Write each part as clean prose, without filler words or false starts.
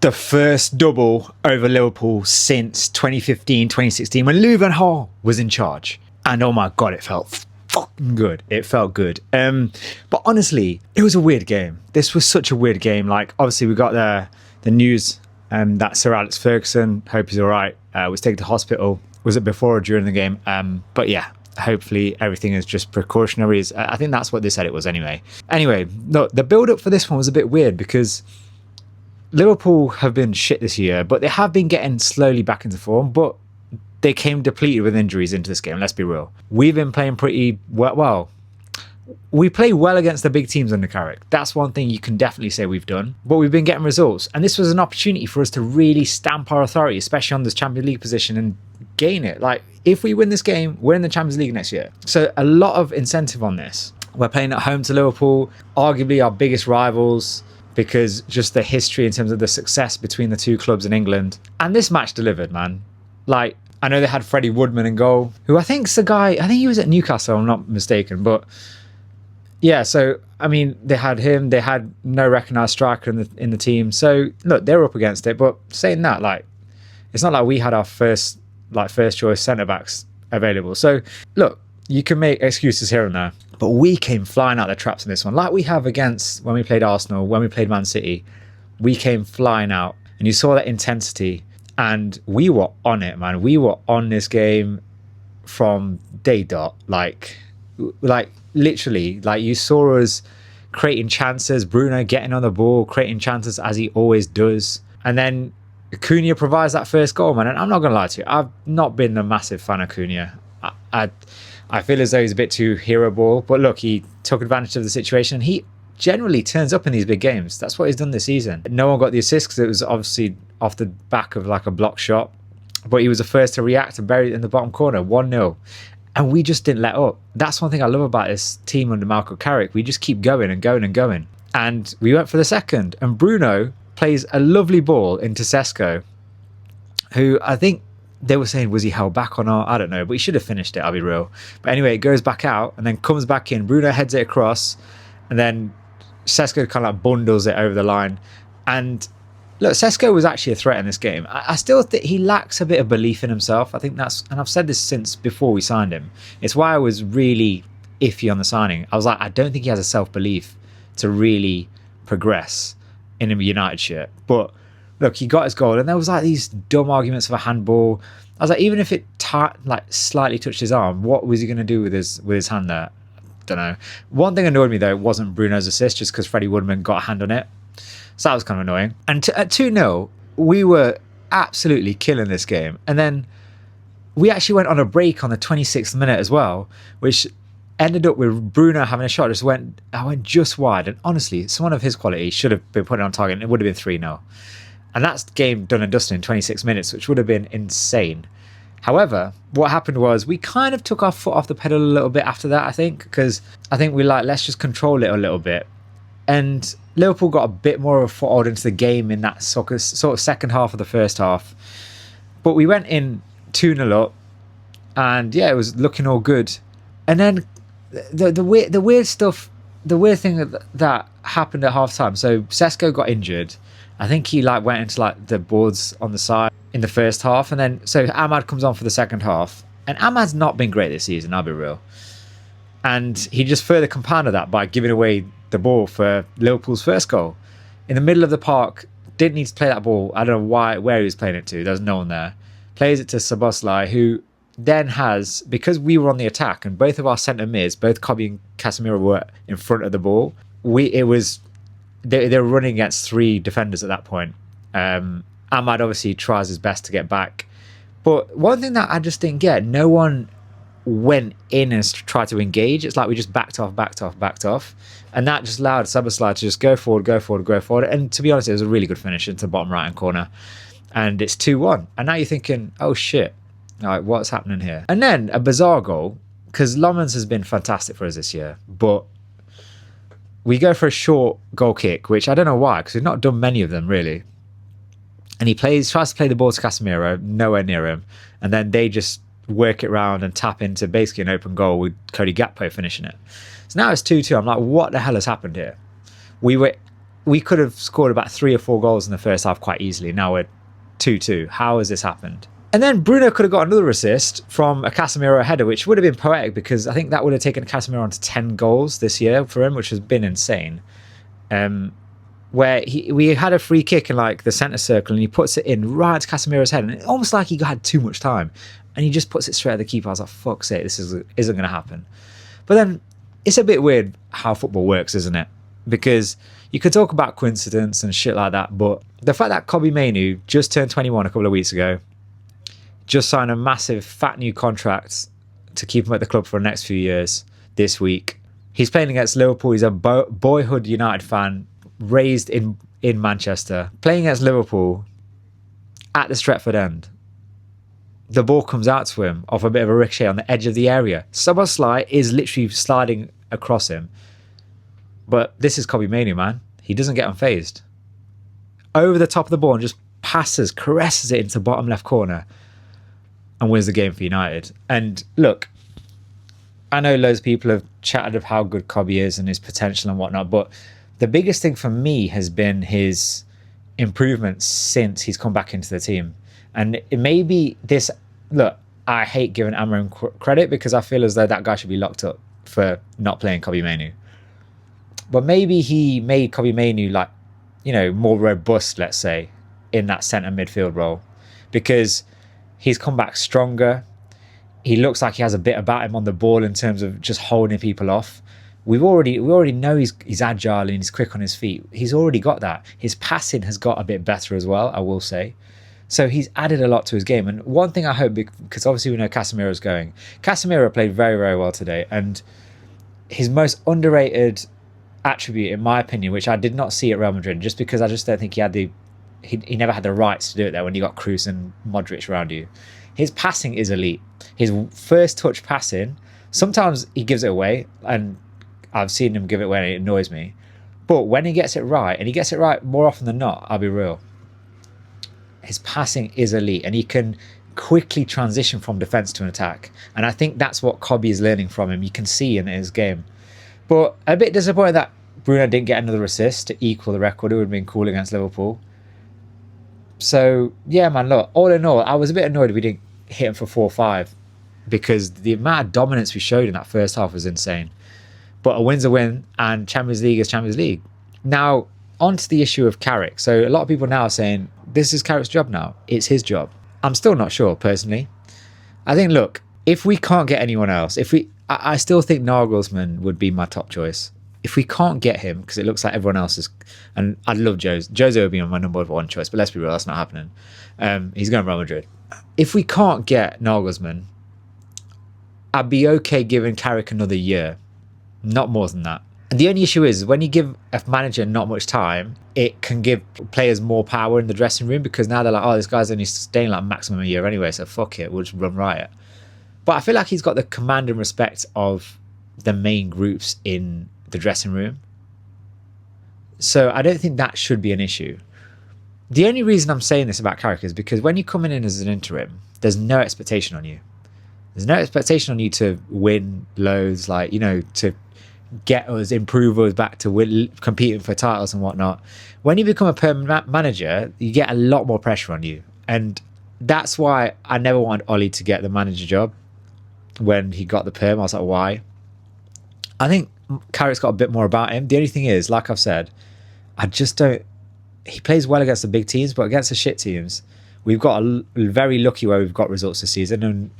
the first double over Liverpool since 2015, 2016 when Louis van Gaal was in charge. And oh my God, it felt fucking good. It felt good. But honestly, it was a weird game. This was such a weird game. Like, obviously, we got the news that Sir Alex Ferguson, hope he's all right, was taken to hospital. Was it before or during the game? But yeah, hopefully everything is just precautionary. I think that's what they said it was anyway. Anyway, look, the build-up for this one was a bit weird because Liverpool have been shit this year, but they have been getting slowly back into form, but they came depleted with injuries into this game, let's be real. We've been playing pretty well. We play well against the big teams under Carrick. That's one thing you can definitely say we've done. But we've been getting results. And this was an opportunity for us to really stamp our authority, especially on this Champions League position, and gain it. Like, if we win this game, we're in the Champions League next year. So a lot of incentive on this. We're playing at home to Liverpool, arguably our biggest rivals, because just the history in terms of the success between the two clubs in England. And this match delivered, man. Like, I know they had Freddie Woodman in goal, who I think's the guy, I think he was at Newcastle, I'm not mistaken. But yeah, so, I mean, they had him, they had no recognised striker in the team. So, look, they were up against it. But saying that, like, it's not like we had our first choice centre-backs available. So, look, you can make excuses here and there. But we came flying out the traps in this one. Like we have against when we played Arsenal, when we played Man City. We came flying out. And you saw that intensity. And we were on it, man. We were on this game from day dot. Like literally, like you saw us creating chances. Bruno getting on the ball, creating chances as he always does. And then Cunha provides that first goal, man. And I'm not going to lie to you. I've not been a massive fan of Cunha. I feel as though he's a bit too hero ball. But look, he took advantage of the situation. And he generally turns up in these big games. That's what he's done this season. No one got the assist because it was obviously off the back of like a block shot. But he was the first to react and bury it in the bottom corner, 1-0. And we just didn't let up. That's one thing I love about this team under Michael Carrick. We just keep going and going and going. And we went for the second. And Bruno plays a lovely ball into Sesko, who I think they were saying, was he held back or not? I don't know. But he should have finished it, I'll be real. But anyway, it goes back out and then comes back in. Bruno heads it across. And then Sesko kind of like bundles it over the line. And look, Sesko was actually a threat in this game. I still think he lacks a bit of belief in himself. I think that's, and I've said this since before we signed him. It's why I was really iffy on the signing. I was like, I don't think he has a self-belief to really progress in a United shirt. But look, he got his goal, and there was like these dumb arguments for a handball. I was like, even if it like slightly touched his arm, what was he going to do with his hand there? Don't know. One thing annoyed me though wasn't Bruno's assist, just because Freddie Woodman got a hand on it. So that was kind of annoying. And at 2-0, we were absolutely killing this game. And then we actually went on a break on the 26th minute as well, which ended up with Bruno having a shot. I went just wide. And honestly, someone of his quality should have been put on target, and it would have been 3-0. And that's game done and dusted in 26 minutes, which would have been insane. However, what happened was we kind of took our foot off the pedal a little bit after that, I think, because I think we let's just control it a little bit. And Liverpool got a bit more of a foothold into the game in that sort of second half of the first half. But we went in 2-0 up, and yeah, it was looking all good. And then the weird stuff, the weird thing that happened at half time. So Sesko got injured. I think he went into the boards on the side in the first half, and then so Ahmad comes on for the second half. And Ahmad's not been great this season, I'll be real. And he just further compounded that by giving away the ball for Liverpool's first goal in the middle of the park. Didn't need to play that ball. I don't know where he was playing it to. There's no one there. Plays it to Szoboszlai, who then has, because we were on the attack and both of our centre mids, both Kobe and Casemiro, were in front of the ball. They were running against three defenders at that point. Ahmad obviously tries his best to get back, but one thing that I just didn't get, no one went in and tried to engage. It's like we just backed off, and that just allowed Szoboszlai to just go forward. And to be honest, it was a really good finish into the bottom right hand corner, and it's 2-1. And now you're thinking, oh shit, like what's happening here? And then a bizarre goal, because Lomans has been fantastic for us this year, but we go for a short goal kick, which I don't know why, because we've not done many of them really. And he tries to play the ball to Casemiro, nowhere near him, and then they just work it round and tap into basically an open goal with Cody Gakpo finishing it. So now it's 2-2. I'm like, what the hell has happened here? We we could have scored about 3 or 4 goals in the first half quite easily. Now we're 2-2. How has this happened? And then Bruno could have got another assist from a Casemiro header, which would have been poetic because I think that would have taken Casemiro on to 10 goals this year for him, which has been insane. Where we had a free kick in like the centre circle and he puts it in right to Casemiro's head, and it's almost like he had too much time and he just puts it straight at the keeper. I was like, fuck's sake, this isn't going to happen. But then it's a bit weird how football works, isn't it? Because you could talk about coincidence and shit like that, but the fact that Kobbie Mainoo just turned 21 a couple of weeks ago, just signed a massive fat new contract to keep him at the club for the next few years this week. He's playing against Liverpool. He's a boyhood United fan, raised in Manchester, playing against Liverpool at the Stretford end. The ball comes out to him off a bit of a ricochet on the edge of the area. Szoboszlai is literally sliding across him. But this is Kobbie Mainoo, man. He doesn't get unfazed. Over the top of the ball and just caresses it into the bottom left corner and wins the game for United. And look, I know loads of people have chatted of how good Kobbie is and his potential and whatnot, but the biggest thing for me has been his improvements since he's come back into the team. And it may be this, look, I hate giving Amorim credit because I feel as though that guy should be locked up for not playing Kobbie Mainoo. But maybe he made Kobbie Mainoo like, you know, more robust, let's say, in that centre midfield role, because he's come back stronger. He looks like he has a bit about him on the ball in terms of just holding people off. We already know he's agile and he's quick on his feet. He's already got that. His passing has got a bit better as well, I will say. So he's added a lot to his game. And one thing I hope, because obviously we know Casemiro's going. Casemiro played very, very well today. And his most underrated attribute, in my opinion, which I did not see at Real Madrid, just because I just don't think he never had the rights to do it there when you got Kroos and Modric around you. His passing is elite. His first touch passing, sometimes he gives it away, and I've seen him give it away and it annoys me. But when he gets it right, and he gets it right more often than not, I'll be real, his passing is elite and he can quickly transition from defence to an attack. And I think that's what Kobbie is learning from him. You can see in his game. But a bit disappointed that Bruno didn't get another assist to equal the record. It would have been cool against Liverpool. So, yeah, man, look, all in all, I was a bit annoyed we didn't hit him for 4-5 because the amount of dominance we showed in that first half was insane. But a win's a win, and Champions League is Champions League. Now, on to the issue of Carrick. So a lot of people now are saying, this is Carrick's job now. It's his job. I'm still not sure, personally. I think, look, if we can't get anyone else, I still think Nagelsmann would be my top choice. If we can't get him, because it looks like everyone else is, and I'd love Jose would be my number one choice, but let's be real, that's not happening. He's going to Real Madrid. If we can't get Nagelsmann, I'd be okay giving Carrick another year. Not more than that. And the only issue is when you give a manager not much time, it can give players more power in the dressing room, because now they're like, oh, this guy's only staying like maximum a year anyway, so fuck it, we'll just run riot. But I feel like he's got the command and respect of the main groups in the dressing room. So I don't think that should be an issue. The only reason I'm saying this about Carrick is because when you're coming in as an interim, there's no expectation on you. There's no expectation on you to win loads, like, you know, to get us, improve us back to competing for titles and whatnot. When you become a permanent manager, you get a lot more pressure on you. And that's why I never wanted Ollie to get the manager job when he got the perm. I was like, why? I think Carrick's got a bit more about him. The only thing is, like I've said, I just don't... He plays well against the big teams, but against the shit teams, we've got very lucky where we've got results this season, and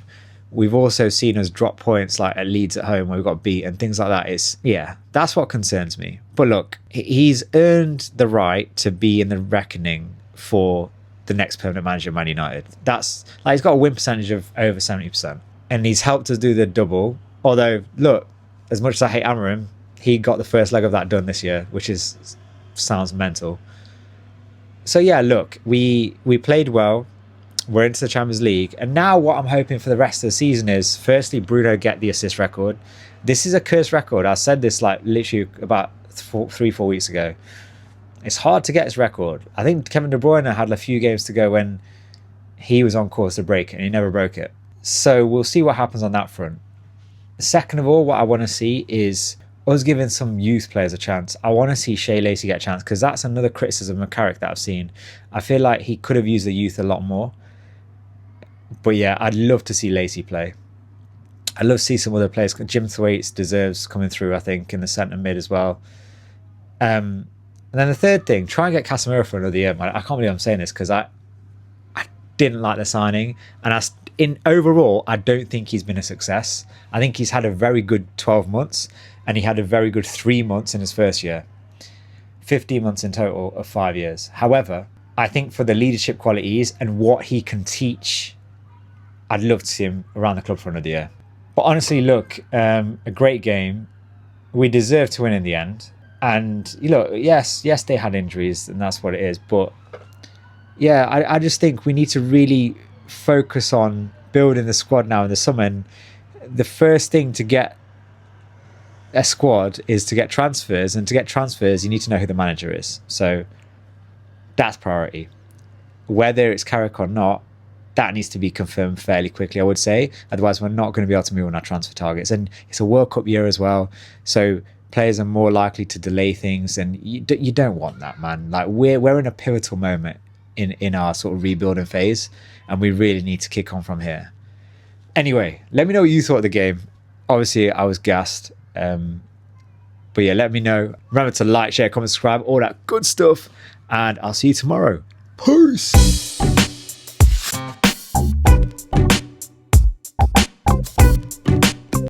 we've also seen us drop points like at Leeds at home where we got beat and things like that. Yeah, that's what concerns me. But look, he's earned the right to be in the reckoning for the next permanent manager of Man United. That's like, he's got a win percentage of over 70%, and he's helped us do the double. Although, look, as much as I hate Amorim, he got the first leg of that done this year, which sounds mental. So yeah, look, we played well. We're into the Champions League. And now what I'm hoping for the rest of the season is, firstly, Bruno get the assist record. This is a cursed record. I said this like literally about 3-4 weeks ago. It's hard to get this record. I think Kevin De Bruyne had a few games to go when he was on course to break it, and he never broke it. So we'll see what happens on that front. Second of all, what I want to see is us giving some youth players a chance. I want to see Shea Lacey get a chance, because that's another criticism of Carrick that I've seen. I feel like he could have used the youth a lot more. But yeah, I'd love to see Lacey play. I'd love to see some other players. Jim Thwaites deserves coming through, I think, in the centre mid as well. And then the third thing, try and get Casemiro for another year. I can't believe I'm saying this, because I didn't like the signing, and overall, I don't think he's been a success. I think he's had a very good 12 months, and he had a very good 3 months in his first year. 15 months in total of 5 years. However, I think for the leadership qualities and what he can teach, I'd love to see him around the club for another year. But honestly, look, a great game. We deserved to win in the end. And look, yes, they had injuries, and that's what it is. But yeah, I just think we need to really focus on building the squad now in the summer. And the first thing to get a squad is to get transfers. And to get transfers, you need to know who the manager is. So that's priority. Whether it's Carrick or not, that needs to be confirmed fairly quickly, I would say. Otherwise, we're not going to be able to move on our transfer targets. And it's a World Cup year as well. So players are more likely to delay things. And you don't want that, man. Like, we're in a pivotal moment in our sort of rebuilding phase. And we really need to kick on from here. Anyway, let me know what you thought of the game. Obviously, I was gassed. But yeah, let me know. Remember to like, share, comment, subscribe, all that good stuff. And I'll see you tomorrow. Peace.